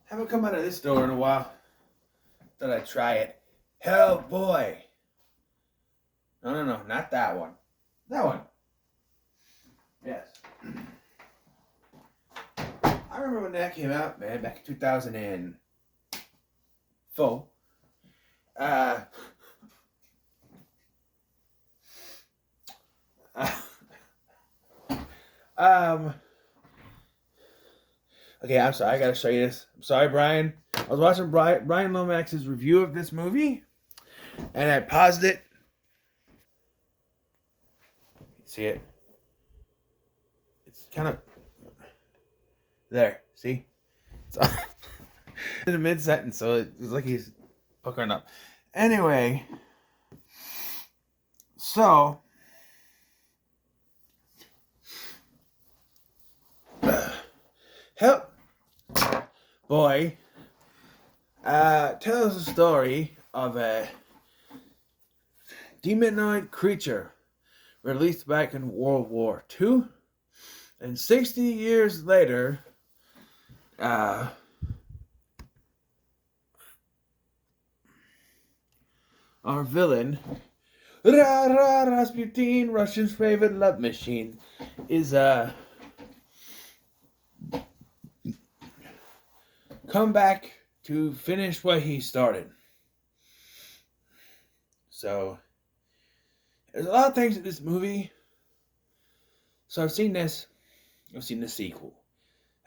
Haven't come out of this store in a while. Thought I'd try it. Hellboy. No, not that one. That one. Yes. I remember when that came out, man, back in 2004. Uh, uh, um, okay, I'm sorry. I gotta show you this. I'm sorry, Brian. I was watching Brian Lomax's review of this movie, and I paused it. See it? It's kind of there. See? It's in a mid sentence, so it's like he's puckering up. Anyway, so help boy tells the story of a demonoid creature released back in World War II, and 60 years later, our villain, Rasputin, Russian's favorite love machine, is come back to finish what he started. So there's a lot of things in this movie. So I've seen this. I've seen the sequel.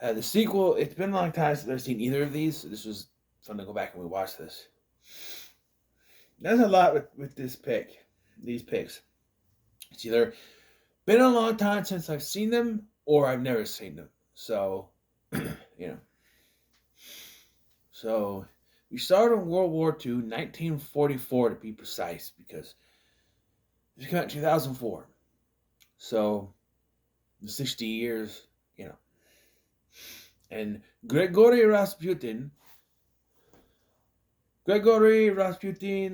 The sequel, it's been a long time since I've seen either of these. So this was fun to go back and we watched this. There's a lot with this pick. These picks. It's either been a long time since I've seen them or I've never seen them. So, you know. So, we started in World War II, 1944 to be precise, because it came out in 2004. So, the 60 years, you know. And Grigory Rasputin,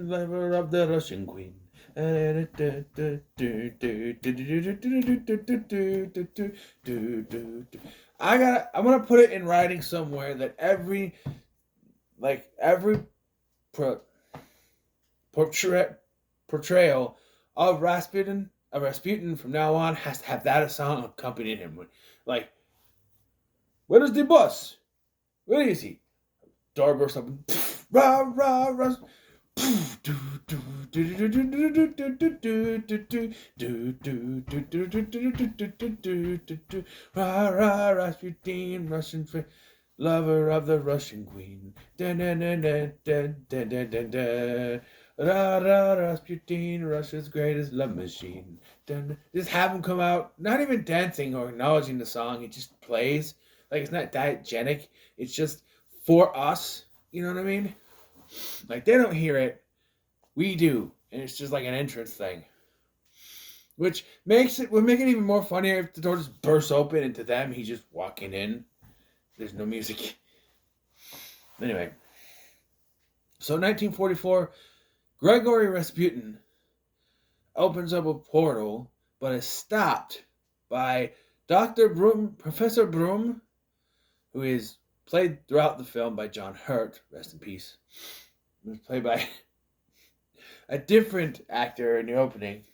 lover of the Russian queen. I'm gonna put it in writing somewhere that every portrayal of Rasputin from now on has to have that song accompanying him. Like, where is the boss? Where is he? Door bursts open. Rah rah rah. Rah rah Rasputin, Russian lover of the Russian queen. Rah rah Rasputin, Russia's greatest love machine. Just have him come out, not even dancing or acknowledging the song. It just plays like it's not diegetic. It's just for us. You know what I mean? Like, they don't hear it. We do. And it's just like an entrance thing. Which would make it even more funnier if the door just bursts open and to them he's just walking in. There's no music. Anyway. So 1944, Grigory Rasputin opens up a portal, but is stopped by Professor Broom, who is played throughout the film by John Hurt, rest in peace. It was played by a different actor in the opening.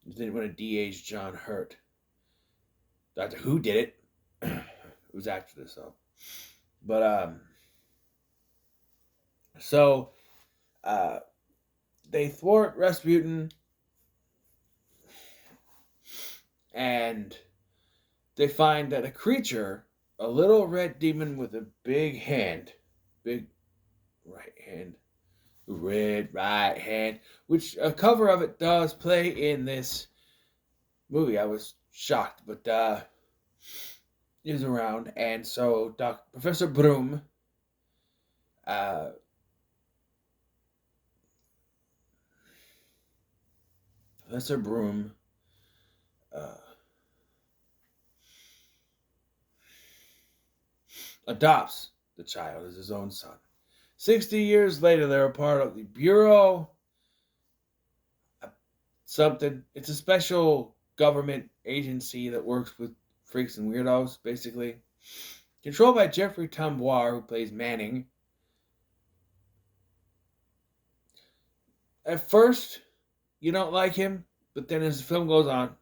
He didn't want to de-age John Hurt. Doctor Who did it. It was after this, though. But, so, they thwart Rasputin, and they find that a creature, a little red demon with a big red right hand, which a cover of it does play in this movie. I was shocked, but is around, and so Professor Broom, adopts the child as his own son. 60 years later, they're a part of the Bureau something. It's a special government agency that works with freaks and weirdos, basically. controlled by Jeffrey Tamboir, who plays Manning. At first, you don't like him, but then as the film goes on,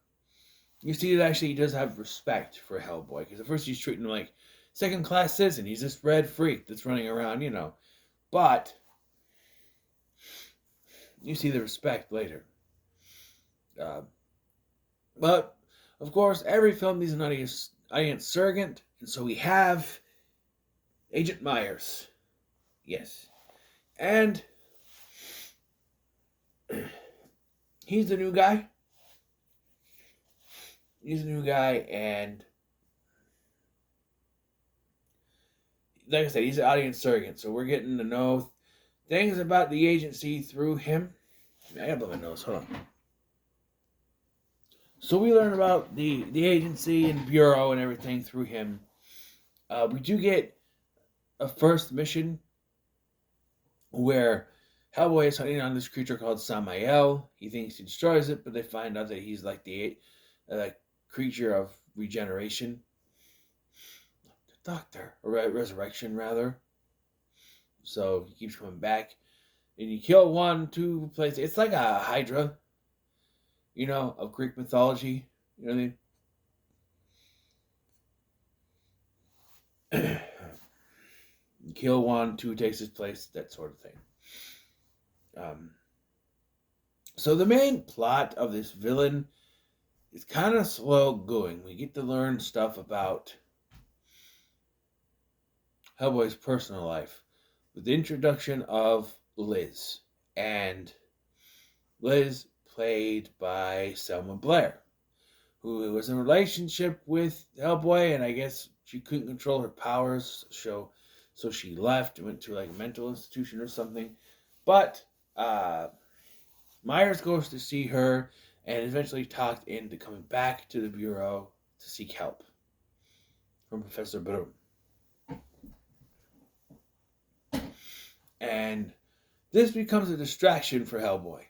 you see that actually he does have respect for Hellboy. Because at first he's treating him like second-class citizen. He's this red freak that's running around, But you see the respect later. But, of course, every film needs an audience surrogate. And so we have Agent Myers. Yes. And he's the new guy. And like I said, he's an audience surrogate. So we're getting to know things about the agency through him. I gotta put my nose. Hold on. So we learn about the agency and bureau and everything through him. We do get a first mission where Hellboy is hunting on this creature called Samael. He thinks he destroys it, but they find out that he's like the creature of regeneration. The Doctor. Or resurrection, rather. So he keeps coming back. And you kill one, two places. It's like a Hydra, of Greek mythology. You know what I mean? You kill one, two takes his place, that sort of thing. So the main plot of this villain is kind of slow going. We get to learn stuff about Hellboy's personal life with the introduction of Liz. And Liz, played by Selma Blair, who was in a relationship with Hellboy, and I guess she couldn't control her powers, so she left and went to like a mental institution or something. But Myers goes to see her and eventually talked into coming back to the Bureau to seek help from Professor Broom. And this becomes a distraction for Hellboy.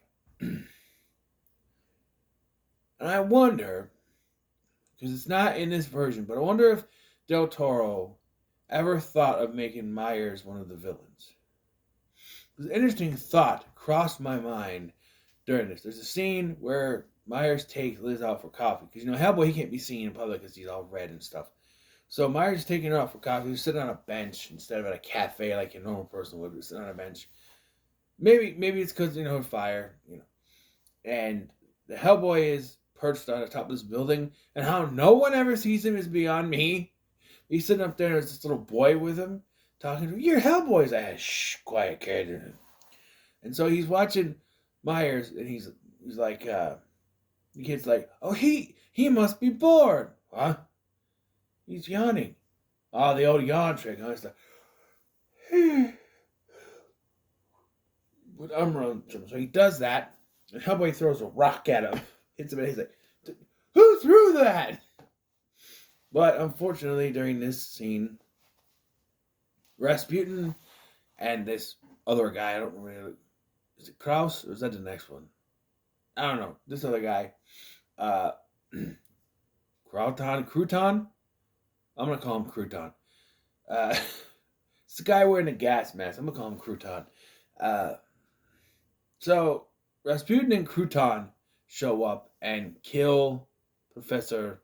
And I wonder, because it's not in this version, but I wonder if Del Toro ever thought of making Myers one of the villains. An interesting thought crossed my mind during this. There's a scene where Myers takes Liz out for coffee. Because, Hellboy, he can't be seen in public because he's all red and stuff. So Myers is taking her out for coffee. He's sitting on a bench instead of at a cafe like a normal person would. Sitting on a bench. Maybe it's because, fire, And the Hellboy is perched on the top of this building. And how no one ever sees him is beyond me. He's sitting up there and there's this little boy with him. Talking to him. You're Hellboy's ass. Shh, quiet kid. And so he's watching Myers and he's like, the kid's like, oh, he must be bored. Huh? He's yawning. Oh, the old yawn trick. Huh? It's like, with Umbrella. So he does that. And Hellboy throws a rock at him. Hits him and he's like, who threw that? But unfortunately, during this scene, Rasputin and this other guy, I don't remember, is it Kraus or is that the next one? I don't know. This other guy, Crouton? I'm going to call him Crouton. It's the guy wearing a gas mask. I'm going to call him Crouton. So, Rasputin and Crouton show up and kill Professor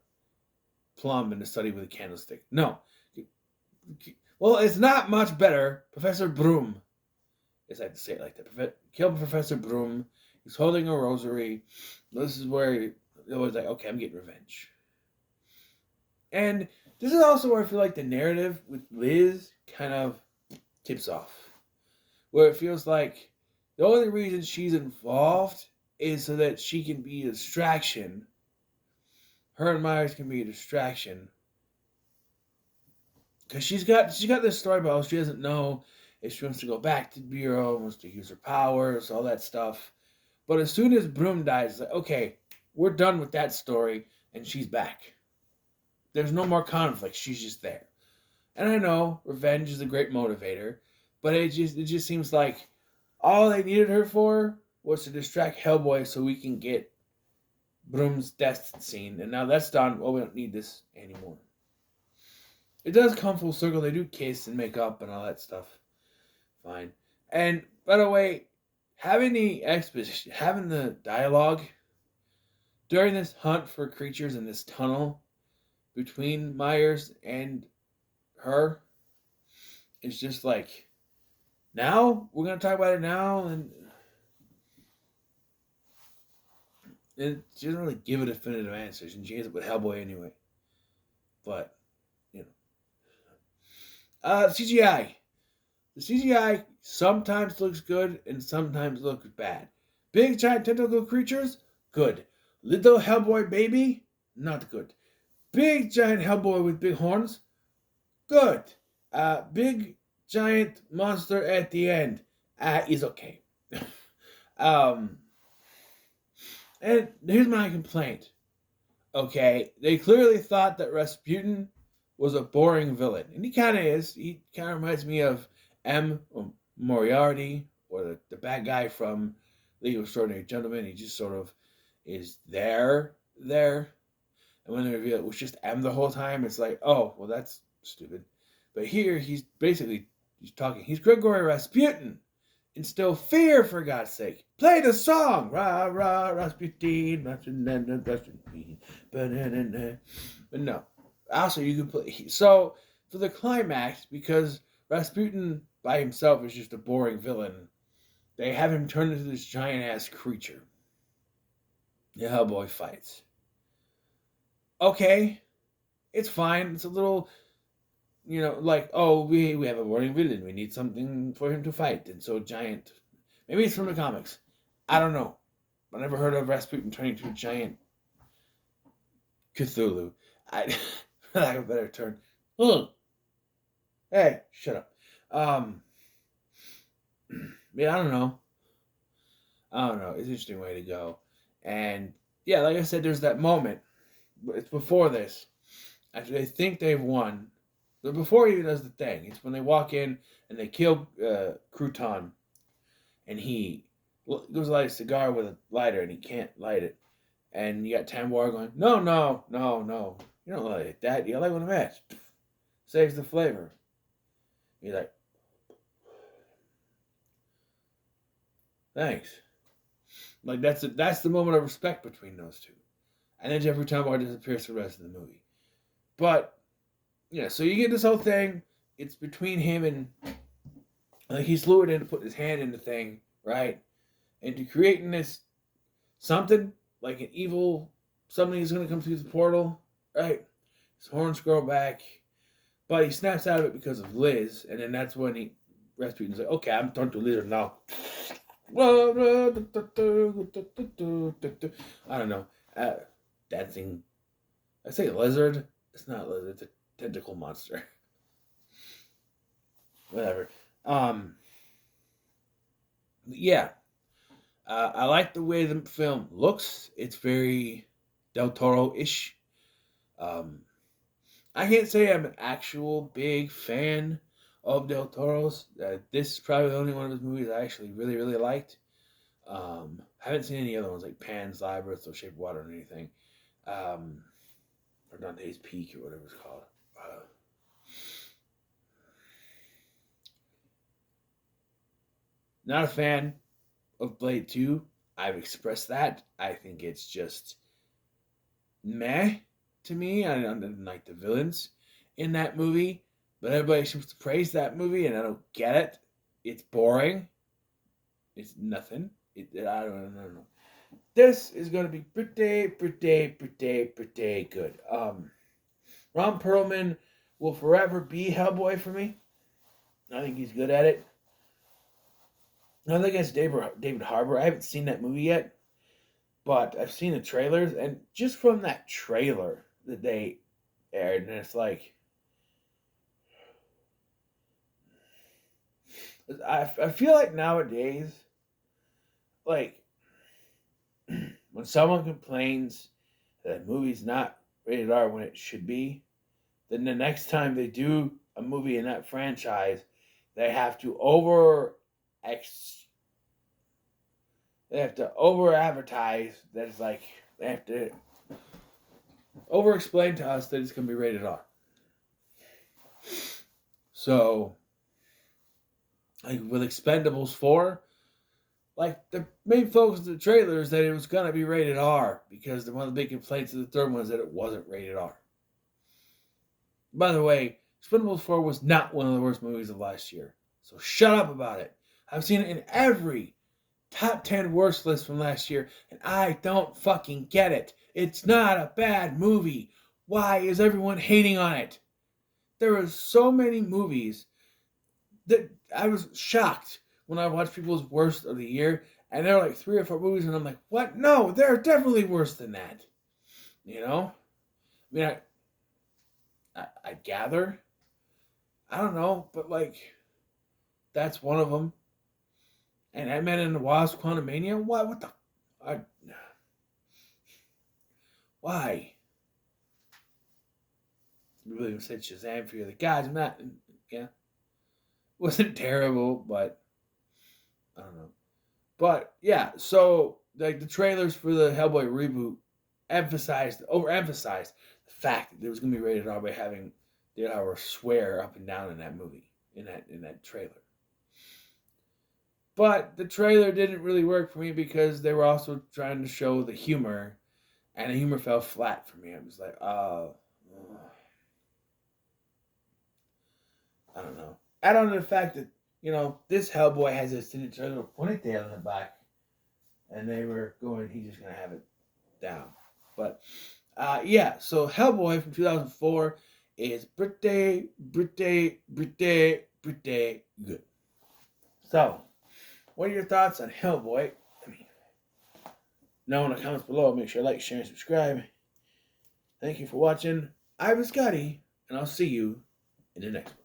Plum in the study with a candlestick. No. Well, it's not much better. Professor Broom. Yes, I have to say it like that. Kill Professor Broom. He's holding a rosary. This is where he was like, okay, I'm getting revenge. And this is also where I feel like the narrative with Liz kind of tips off. Where it feels like the only reason she's involved is so that she can be a distraction. Her and Myers can be a distraction. Because she's got this story about she doesn't know if she wants to go back to the Bureau, wants to use her powers, all that stuff. But as soon as Broom dies, it's like, okay, we're done with that story, and she's back. There's no more conflict. She's just there. And I know revenge is a great motivator, but it just seems like all they needed her for was to distract Hellboy so we can get Broom's death scene. And now that's done. Well, we don't need this anymore. it does come full circle. They do kiss and make up and all that stuff. Fine. And by the way, having the exposition, having the dialogue during this hunt for creatures in this tunnel between Myers and her is just like, now we're gonna talk about it now, and she doesn't really give a definitive answer, and she ends up with Hellboy anyway. But CGI. The CGI sometimes looks good and sometimes looks bad. Big giant tentacle creatures, good. Little Hellboy baby, not good. Big giant Hellboy with big horns, good. Big giant monster at the end, is okay. um, and here's my complaint. Okay, they clearly thought that Rasputin was a boring villain, and he kind of is. He kind of reminds me of Moriarty, or the bad guy from League of Extraordinary Gentlemen. He just sort of is there. And when they reveal it was just M the whole time, it's like, oh, well, that's stupid. But here, he's talking. He's Gregory Rasputin. Instill fear, for God's sake. Play the song. Rah, rah, Rasputin. But no. Also, you can play. So, for the climax, because Rasputin by himself is just a boring villain, they have him turn into this giant-ass creature. The Hellboy fights. Okay. It's fine. It's a little... like, oh, we have a warring villain. We need something for him to fight. And so giant. Maybe it's from the comics. I don't know. I never heard of Rasputin turning into a giant Cthulhu. For lack of a better term. Hey, shut up. Yeah, I don't know. It's an interesting way to go. And yeah, like I said, there's that moment. It's before this. After they think they've won. But before he does the thing, it's when they walk in and they kill Crouton, and he goes to light a cigar with a lighter, and he can't light it. And you got Tambour going, no, you don't light that. You light with a match. Saves the flavor. You're like, thanks. Like that's the moment of respect between those two. And then Jeffrey Tambor disappears for the rest of the movie. But yeah, so you get this whole thing. It's between him and he's lured in to put his hand in the thing, right? And to creating this something like an evil something is going to come through the portal, right? His horns grow back, but he snaps out of it because of Liz, and then that's when Rasputin's like, okay, I'm turned to lizard now. I don't know. Dancing. I say lizard. It's not a lizard. It's a tentacle monster. Whatever. Yeah. I like the way the film looks. It's very Del Toro-ish. I can't say I'm an actual big fan of Del Toro's. This is probably the only one of his movies I actually really, really liked. Haven't seen any other ones like Pan's Labyrinth or Shape of Water or anything. Or Dante's Peak or whatever it's called. Not a fan of Blade 2. I've expressed that. I think it's just meh to me. I don't like the villains in that movie. But everybody seems to praise that movie, and I don't get it. It's boring. It's nothing. I don't know. This is going to be pretty good. Ron Perlman will forever be Hellboy for me. I think he's good at it. Nothing against David Harbour. I haven't seen that movie yet, but I've seen the trailers, and just from that trailer that they aired, and it's like, I feel like nowadays, like, when someone complains that a movie's not rated R when it should be, then the next time they do a movie in that franchise, they have to over advertise that it's like they have to over explain to us that it's gonna be rated R. So, like with Expendables 4, like the main focus of the trailer is that it was gonna be rated R because one of the big complaints of the third one is that it wasn't rated R. By the way, Expendables 4 was not one of the worst movies of last year. So shut up about it. I've seen it in every top 10 worst list from last year, and I don't fucking get it. It's not a bad movie. Why is everyone hating on it? There were so many movies that I was shocked when I watched people's worst of the year, and there were like 3 or 4 movies, and I'm like, what? No, they're definitely worse than that. You know? I mean, I gather. I don't know, but like, that's one of them. And Ant-Man and the Wasp: Quantumania? Why? What the? I, why? You really said Shazam for the gods. I'm not. Yeah, wasn't terrible, but I don't know. But yeah, so like the trailers for the Hellboy reboot overemphasized the fact that it was going to be rated R by having the hour swear up and down in that movie in that trailer. But the trailer didn't really work for me because they were also trying to show the humor, and the humor fell flat for me. I was like, oh, I don't know. Add on to the fact that, this Hellboy has a signature little ponytail in the back, and they were going, he's just going to have it down. But, yeah, so Hellboy from 2004 is pretty good. So, what are your thoughts on Hellboy? Know in the comments below. Make sure to like, share, and subscribe. Thank you for watching. I was Scotty, and I'll see you in the next one.